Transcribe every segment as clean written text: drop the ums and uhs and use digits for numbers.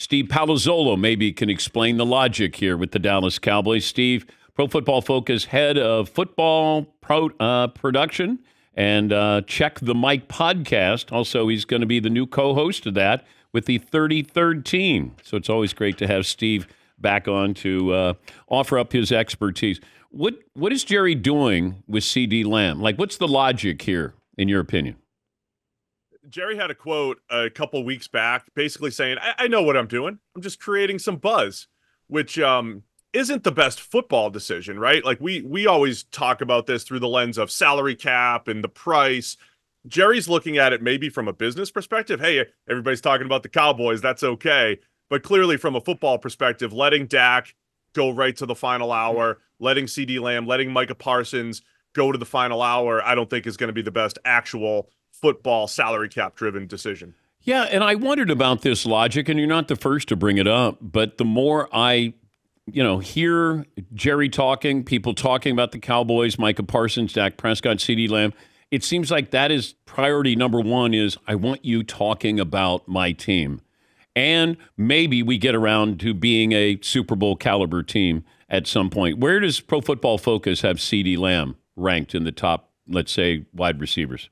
Steve Palazzolo maybe can explain the logic here with the Dallas Cowboys. Steve, Pro Football Focus head of football production and Check the Mike podcast. Also, he's going to be the new co-host of that with the 33rd team. So it's always great to have Steve back on to offer up his expertise. What is Jerry doing with CD Lamb? Like, what's the logic here, in your opinion? Jerry had a quote a couple weeks back basically saying, I know what I'm doing. I'm just creating some buzz, which isn't the best football decision, right? Like we always talk about this through the lens of salary cap and the price. Jerry's looking at it maybe from a business perspective. Hey, everybody's talking about the Cowboys. That's okay. But clearly from a football perspective, letting Dak go right to the final hour, letting CD Lamb, letting Micah Parsons go to the final hour, I don't think is going to be the best actual football salary cap driven decision. Yeah, and I wondered about this logic, and you're not the first to bring it up, but the more I hear Jerry talking, people talking about the Cowboys, Micah Parsons, Dak Prescott, CD Lamb, it seems like that is priority number one is I want you talking about my team. And maybe we get around to being a Super Bowl caliber team at some point. Where does Pro Football Focus have CD Lamb ranked in the top, let's say, wide receivers?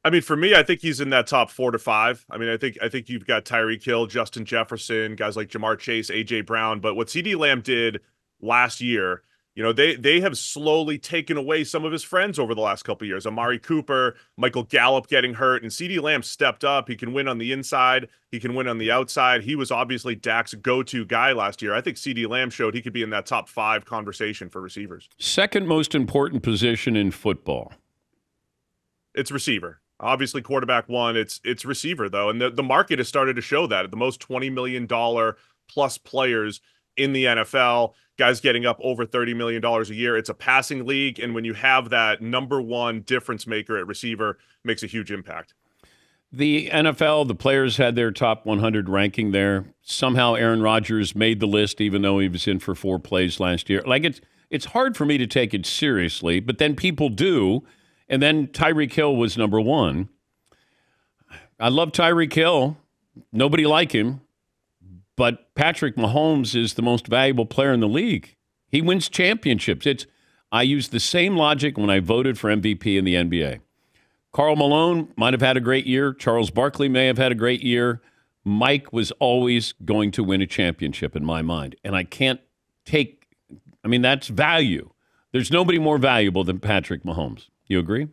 I mean, for me, I think he's in that top 4 to 5. I mean, I think you've got Tyreek Hill, Justin Jefferson, guys like Jamar Chase, A.J. Brown. But what CD Lamb did last year, they have slowly taken away some of his friends over the last couple of years. Amari Cooper, Michael Gallup getting hurt, and CD Lamb stepped up. He can win on the inside. He can win on the outside. He was obviously Dak's go-to guy last year. I think CD Lamb showed he could be in that top 5 conversation for receivers. Second most important position in football. It's receiver. Obviously, quarterback one, it's receiver, though. And the market has started to show that. The most $20 million plus players in the NFL, guys getting up over $30 million a year. It's a passing league. And when you have that number one difference maker at receiver, makes a huge impact. The NFL, the players had their top 100 ranking there. Somehow Aaron Rodgers made the list, even though he was in for 4 plays last year. Like it's hard for me to take it seriously, but then people do. And then Tyreek Hill was number 1. I love Tyreek Hill. Nobody like him. But Patrick Mahomes is the most valuable player in the league. He wins championships. I use the same logic when I voted for MVP in the NBA. Karl Malone might have had a great year. Charles Barkley may have had a great year. Mike was always going to win a championship in my mind. And I can't that's value. There's nobody more valuable than Patrick Mahomes. You agree?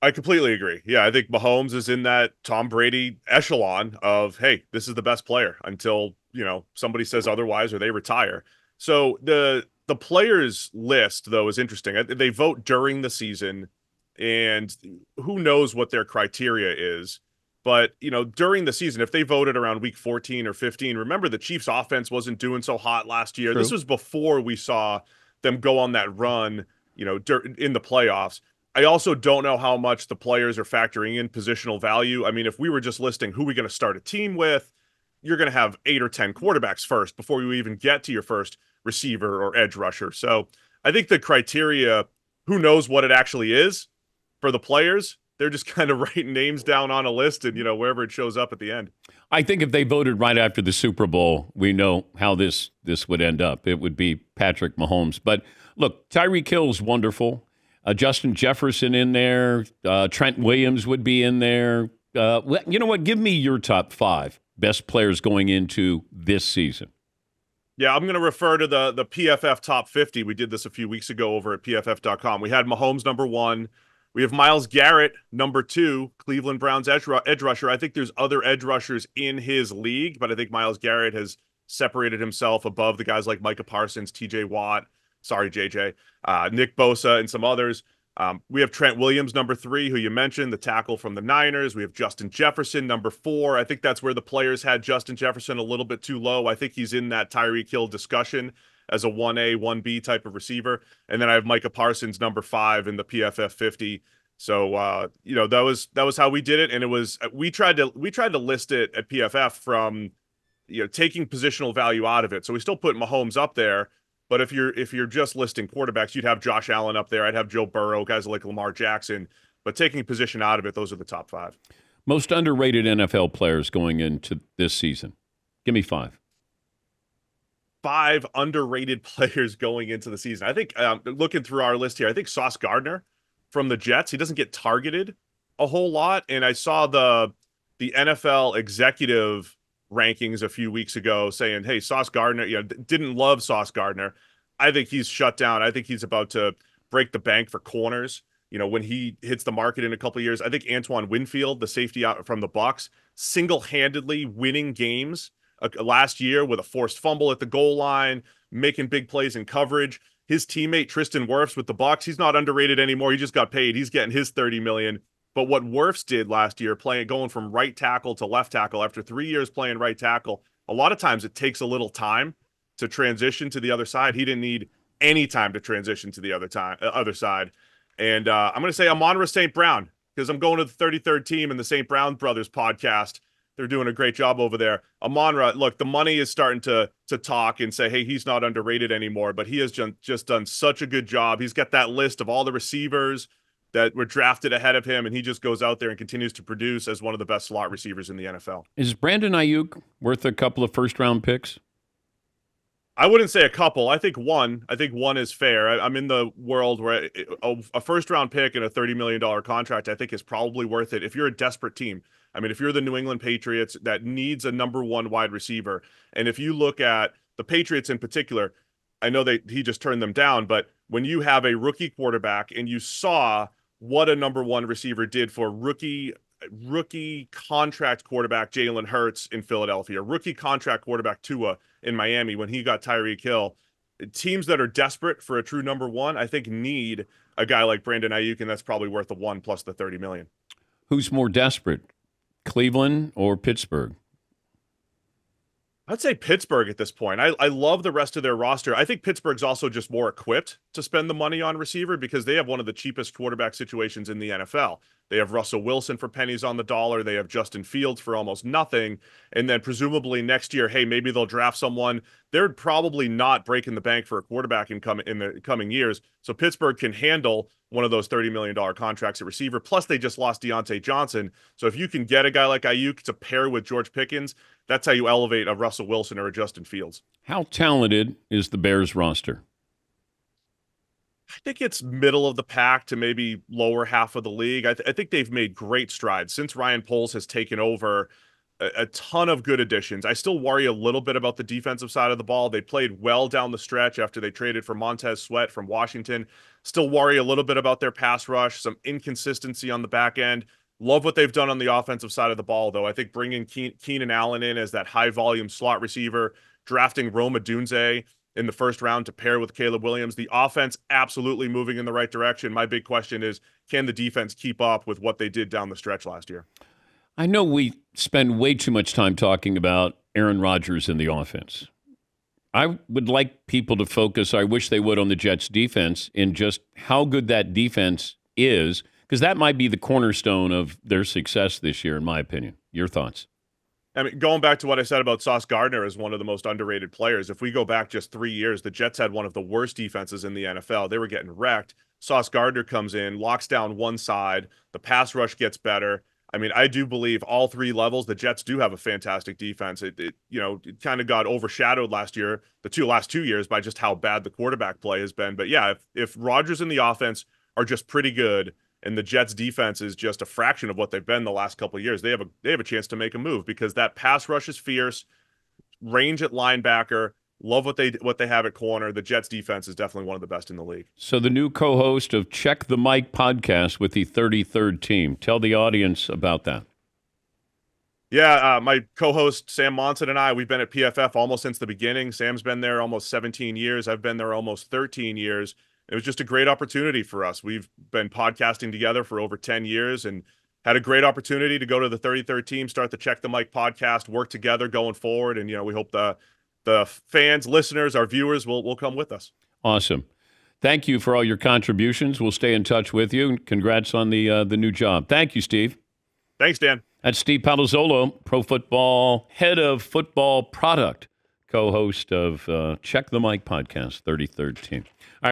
I completely agree. Yeah, I think Mahomes is in that Tom Brady echelon of, hey, this is the best player until, somebody says otherwise or they retire. So the players list, though, is interesting. They vote during the season, and who knows what their criteria is. But, during the season, if they voted around week 14 or 15, remember the Chiefs' offense wasn't doing so hot last year. True. This was before we saw them go on that run, in the playoffs. I also don't know how much the players are factoring in positional value. I mean, if we were just listing who we're going to start a team with, you're going to have 8 or 10 quarterbacks first before you even get to your first receiver or edge rusher. So I think the criteria, who knows what it actually is for the players, they're just kind of writing names down on a list and, wherever it shows up at the end. I think if they voted right after the Super Bowl, we know how this would end up. It would be Patrick Mahomes. But look, Tyreek Hill's wonderful. Justin Jefferson in there. Trent Williams would be in there. You know what? Give me your top 5 best players going into this season. Yeah, I'm going to refer to the PFF top 50. We did this a few weeks ago over at PFF.com. We had Mahomes number 1. We have Myles Garrett number 2, Cleveland Browns edge rusher. I think there's other edge rushers in his league, but I think Myles Garrett has separated himself above the guys like Micah Parsons, TJ Watt, JJ, Nick Bosa, and some others. We have Trent Williams, number 3, who you mentioned, the tackle from the Niners. We have Justin Jefferson, number 4. I think that's where the players had Justin Jefferson a little bit too low. I think he's in that Tyreek Hill discussion as a 1A, 1B type of receiver. And then I have Micah Parsons, number 5 in the PFF 50. So, that was how we did it. And it was, we tried to list it at PFF from, taking positional value out of it. So we still put Mahomes up there. But if you're just listing quarterbacks, you'd have Josh Allen up there. I'd have Joe Burrow, guys like Lamar Jackson. But taking position out of it, those are the top 5. Most underrated NFL players going into this season. Give me 5. 5 underrated players going into the season. I think, looking through our list here, I think Sauce Gardner from the Jets, he doesn't get targeted a whole lot. And I saw the NFL executive rankings a few weeks ago saying, hey, Sauce Gardner, didn't love Sauce Gardner. I think he's shut down. I think he's about to break the bank for corners. When he hits the market in a couple of years, I think Antoine Winfield, the safety out from the Bucs, single-handedly winning games last year with a forced fumble at the goal line, making big plays in coverage. His teammate Tristan Wirfs with the Bucs, he's not underrated anymore. He just got paid. He's getting his $30 million. But what Wirfs did last year, going from right tackle to left tackle after 3 years playing right tackle, a lot of times it takes a little time to transition to the other side. He didn't need any time to transition to the other side. And I'm going to say Amon-Ra St. Brown, because I'm going to the 33rd team in the St. Brown Brothers podcast. They're doing a great job over there. Amon-Ra, look, the money is starting to talk and say, hey, he's not underrated anymore, but he has just done such a good job. He's got that list of all the receivers that were drafted ahead of him, and he just goes out there and continues to produce as one of the best slot receivers in the NFL. Is Brandon Ayuk worth a couple of first-round picks? I wouldn't say a couple. I think one. I think one is fair. I'm in the world where a first-round pick and a $30 million contract, I think, is probably worth it if you're a desperate team. I mean, if you're the New England Patriots that needs a number one wide receiver, and if you look at the Patriots in particular, I know he just turned them down, but when you have a rookie quarterback and you saw what a number one receiver did for rookie contract quarterback Jalen Hurts in Philadelphia, rookie contract quarterback Tua in Miami when he got Tyreek Hill, teams that are desperate for a true number one, I think, need a guy like Brandon Ayuk, and that's probably worth the one plus the $30 million. Who's more desperate, Cleveland or Pittsburgh? I'd say Pittsburgh at this point. I love the rest of their roster. I think Pittsburgh's also just more equipped to spend the money on receiver because they have one of the cheapest quarterback situations in the NFL. They have Russell Wilson for pennies on the dollar. They have Justin Fields for almost nothing. And then presumably next year, hey, maybe they'll draft someone. They're probably not breaking the bank for a quarterback in the coming years. So Pittsburgh can handle one of those $30 million contracts at receiver. Plus, they just lost Deontay Johnson. So if you can get a guy like Ayuk to pair with George Pickens, that's how you elevate a Russell Wilson or a Justin Fields. How talented is the Bears roster? I think it's middle of the pack to maybe lower half of the league. I think they've made great strides since Ryan Poles has taken over. A ton of good additions. I still worry a little bit about the defensive side of the ball. They played well down the stretch after they traded for Montez Sweat from Washington. Still worry a little bit about their pass rush, some inconsistency on the back end. Love what they've done on the offensive side of the ball, though. I think bringing Keenan Allen in as that high-volume slot receiver, drafting Rome Odunze in the first round to pair with Caleb Williams, the offense absolutely moving in the right direction. My big question is, can the defense keep up with what they did down the stretch last year? I know we spend way too much time talking about Aaron Rodgers in the offense. I would like people to focus, I wish they would, on the Jets' defense and just how good that defense is, because that might be the cornerstone of their success this year, in my opinion. Your thoughts? I mean, going back to what I said about Sauce Gardner as one of the most underrated players, if we go back just 3 years, the Jets had one of the worst defenses in the NFL. They were getting wrecked. Sauce Gardner comes in, locks down one side, the pass rush gets better. I mean, I do believe all three levels, the Jets do have a fantastic defense. It kind of got overshadowed last year, the last 2 years, by just how bad the quarterback play has been. But yeah, if Rodgers and the offense are just pretty good, and the Jets defense is just a fraction of what they've been the last couple of years, they have a chance to make a move because that pass rush is fierce, range at linebacker. Love what they have at corner. The Jets defense is definitely one of the best in the league. So the new co-host of Check the Mic podcast with the 33rd team. Tell the audience about that. Yeah, my co-host Sam Monson and I, we've been at PFF almost since the beginning. Sam's been there almost 17 years. I've been there almost 13 years. It was just a great opportunity for us. We've been podcasting together for over 10 years and had a great opportunity to go to the 33rd team, start the Check the Mic podcast, work together going forward. And, we hope the fans, listeners, our viewers will come with us. Awesome. Thank you for all your contributions. We'll stay in touch with you. Congrats on the new job. Thank you, Steve. Thanks, Dan. That's Steve Palazzolo, Pro Football, head of football product, co-host of Check the Mic podcast, 33rd team.